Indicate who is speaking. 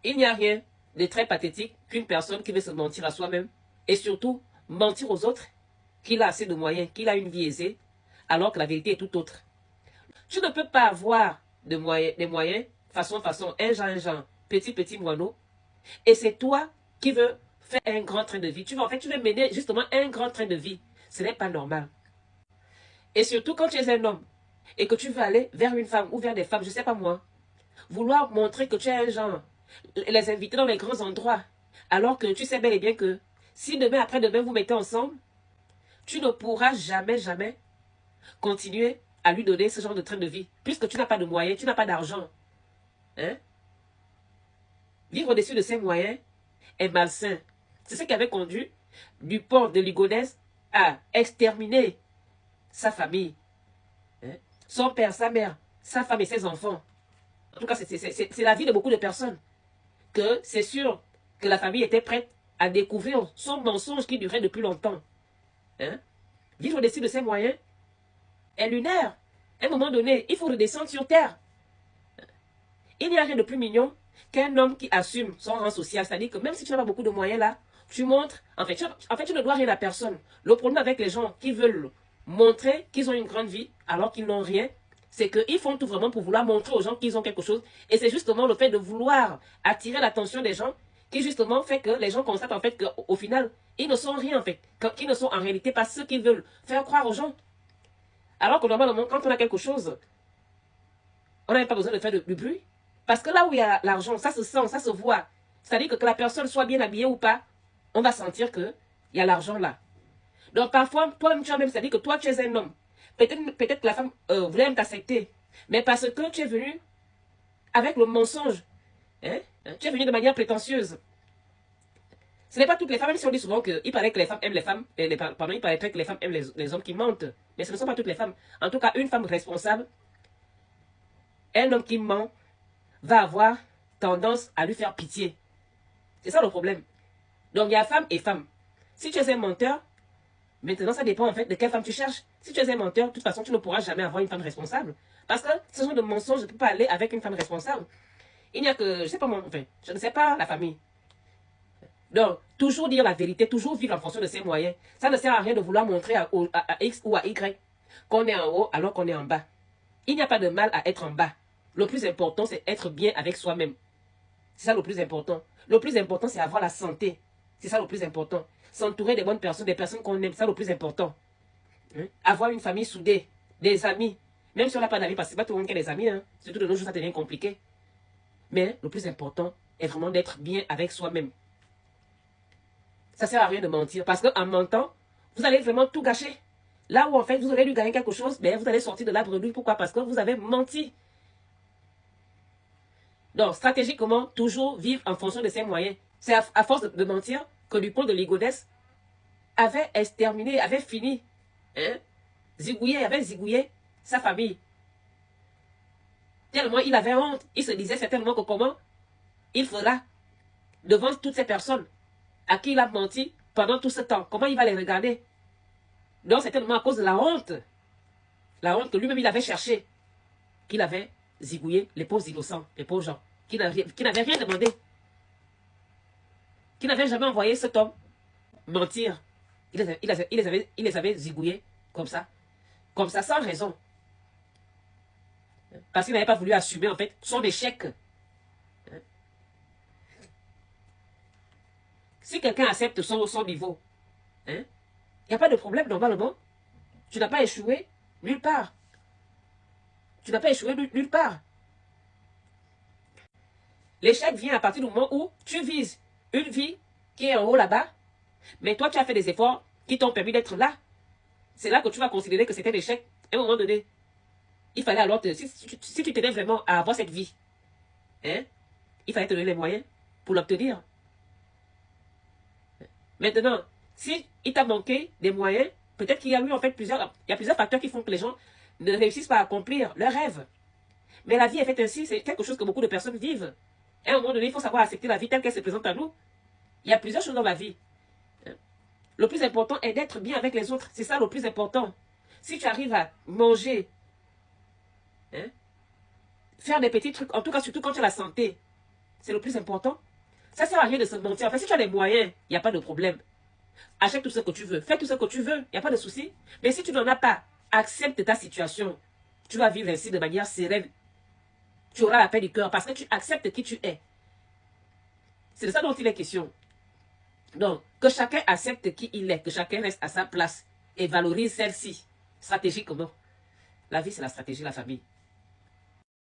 Speaker 1: Il n'y a rien de très pathétique qu'une personne qui veut se mentir à soi-même et surtout mentir aux autres qu'il a assez de moyens, qu'il a une vie aisée, alors que la vérité est tout autre. Tu ne peux pas avoir des moyens, façon, un genre, petit moineau, et c'est toi qui veux faire un grand train de vie. Tu veux mener justement un grand train de vie. Ce n'est pas normal. Et surtout quand tu es un homme et que tu veux aller vers une femme ou vers des femmes, je ne sais pas moi, vouloir montrer que tu es un genre, les inviter dans les grands endroits, alors que tu sais bel et bien que si demain après-demain vous mettez ensemble, tu ne pourras jamais continuer à lui donner ce genre de train de vie, puisque tu n'as pas de moyens, tu n'as pas d'argent. Hein? Vivre au-dessus de ses moyens est malsain. C'est ce qui avait conduit Dupont de Ligonnès à exterminer sa famille, hein? Son père, sa mère, sa femme et ses enfants. En tout cas, c'est la vie de beaucoup de personnes. Que c'est sûr que la famille était prête à découvrir son mensonge qui durait depuis longtemps. Hein? Vivre au-dessus de ses moyens est lunaire. À un moment donné, il faut redescendre sur terre. Il n'y a rien de plus mignon qu'un homme qui assume son rang social. C'est-à-dire que même si tu n'as pas beaucoup de moyens là, tu montres. En fait, tu ne dois rien à personne. Le problème avec les gens qui veulent montrer qu'ils ont une grande vie alors qu'ils n'ont rien, c'est qu'ils font tout vraiment pour vouloir montrer aux gens qu'ils ont quelque chose. Et c'est justement le fait de vouloir attirer l'attention des gens qui justement fait que les gens constatent en fait qu'au final, ils ne sont rien en fait. Qu'ils ne sont en réalité pas ceux qu'ils veulent faire croire aux gens. Alors que normalement, quand on a quelque chose, on n'a même pas besoin de faire du bruit. Parce que là où il y a l'argent, ça se sent, ça se voit. C'est-à-dire que la personne soit bien habillée ou pas, on va sentir qu'il y a l'argent là. Donc parfois, toi-même, tu as même, c'est-à-dire que toi, tu es un homme. Peut-être que la femme voulait même t'accepter. Mais parce que tu es venu avec le mensonge, hein, tu es venu de manière prétentieuse. Ce n'est pas toutes les femmes, même si on dit souvent qu'il paraît que les femmes aiment les femmes, pardon, il paraîtrait que les femmes aiment les hommes qui mentent. Mais ce ne sont pas toutes les femmes. En tout cas, une femme responsable, un homme qui ment, va avoir tendance à lui faire pitié. C'est ça le problème. Donc il y a femme et femme. Si tu es un menteur, maintenant ça dépend en fait de quelle femme tu cherches. Si tu es un menteur, de toute façon tu ne pourras jamais avoir une femme responsable. Parce que ce genre de mensonge ne peut pas aller avec une femme responsable. Il n'y a que, je sais pas moi, enfin, je ne sais pas la famille. Donc, toujours dire la vérité, toujours vivre en fonction de ses moyens. Ça ne sert à rien de vouloir montrer à X ou à Y qu'on est en haut alors qu'on est en bas. Il n'y a pas de mal à être en bas. Le plus important, c'est être bien avec soi-même. C'est ça le plus important. Le plus important, c'est avoir la santé. C'est ça le plus important. S'entourer des bonnes personnes, des personnes qu'on aime, c'est ça le plus important. Hein? Avoir une famille soudée, des amis. Même si on n'a pas d'amis, parce que c'est pas tout le monde qui a des amis, hein. Surtout de nos jours, ça devient compliqué. Mais le plus important est vraiment d'être bien avec soi-même. Ça sert à rien de mentir. Parce qu'en mentant, vous allez vraiment tout gâcher. Là où en fait, vous aurez dû gagner quelque chose, ben, vous allez sortir de la bredouille. Pourquoi? Parce que vous avez menti. Donc, stratégiquement, toujours vivre en fonction de ses moyens. C'est à force de mentir que Dupont de Ligonnès avait exterminé, avait fini, hein, avait zigouillé sa famille. Tellement il avait honte. Il se disait certainement que comment il fera devant toutes ces personnes à qui il a menti pendant tout ce temps. Comment il va les regarder? Donc, c'est tellement à cause de la honte que lui-même il avait cherché, qu'il avait zigouillé les pauvres innocents, les pauvres gens, qui n'avaient rien demandé, qui n'avaient jamais envoyé cet homme mentir. Il les avait zigouillés comme ça, sans raison. Parce qu'il n'avait pas voulu assumer, en fait, son échec. Si quelqu'un accepte son niveau, il n'y a pas de problème normalement. Tu n'as pas échoué nulle part. Tu n'as pas échoué nulle part. L'échec vient à partir du moment où tu vises une vie qui est en haut là-bas, mais toi, tu as fait des efforts qui t'ont permis d'être là. C'est là que tu vas considérer que c'était un échec. À un moment donné, il fallait alors, si tu tenais vraiment à avoir cette vie, hein, il fallait te donner les moyens pour l'obtenir. Maintenant, si il t'a manqué des moyens, peut-être qu'il y a eu en fait plusieurs facteurs qui font que les gens ne réussissent pas à accomplir leurs rêves. Mais la vie est faite ainsi, c'est quelque chose que beaucoup de personnes vivent. À un moment donné, il faut savoir accepter la vie telle qu'elle se présente à nous. Il y a plusieurs choses dans la vie. Le plus important est d'être bien avec les autres. C'est ça le plus important. Si tu arrives à manger, hein, faire des petits trucs, en tout cas surtout quand tu as la santé, C'est le plus important. Ça sert à rien de se mentir. En fait, si tu as les moyens, il n'y a pas de problème. Achète tout ce que tu veux. Fais tout ce que tu veux. Il n'y a pas de souci. Mais si tu n'en as pas, accepte ta situation. Tu vas vivre ainsi de manière sereine. Tu auras la paix du cœur parce que tu acceptes qui tu es. C'est de ça dont il est question. Donc, que chacun accepte qui il est, que chacun reste à sa place et valorise celle-ci, stratégiquement. La vie, c'est la stratégie, la famille.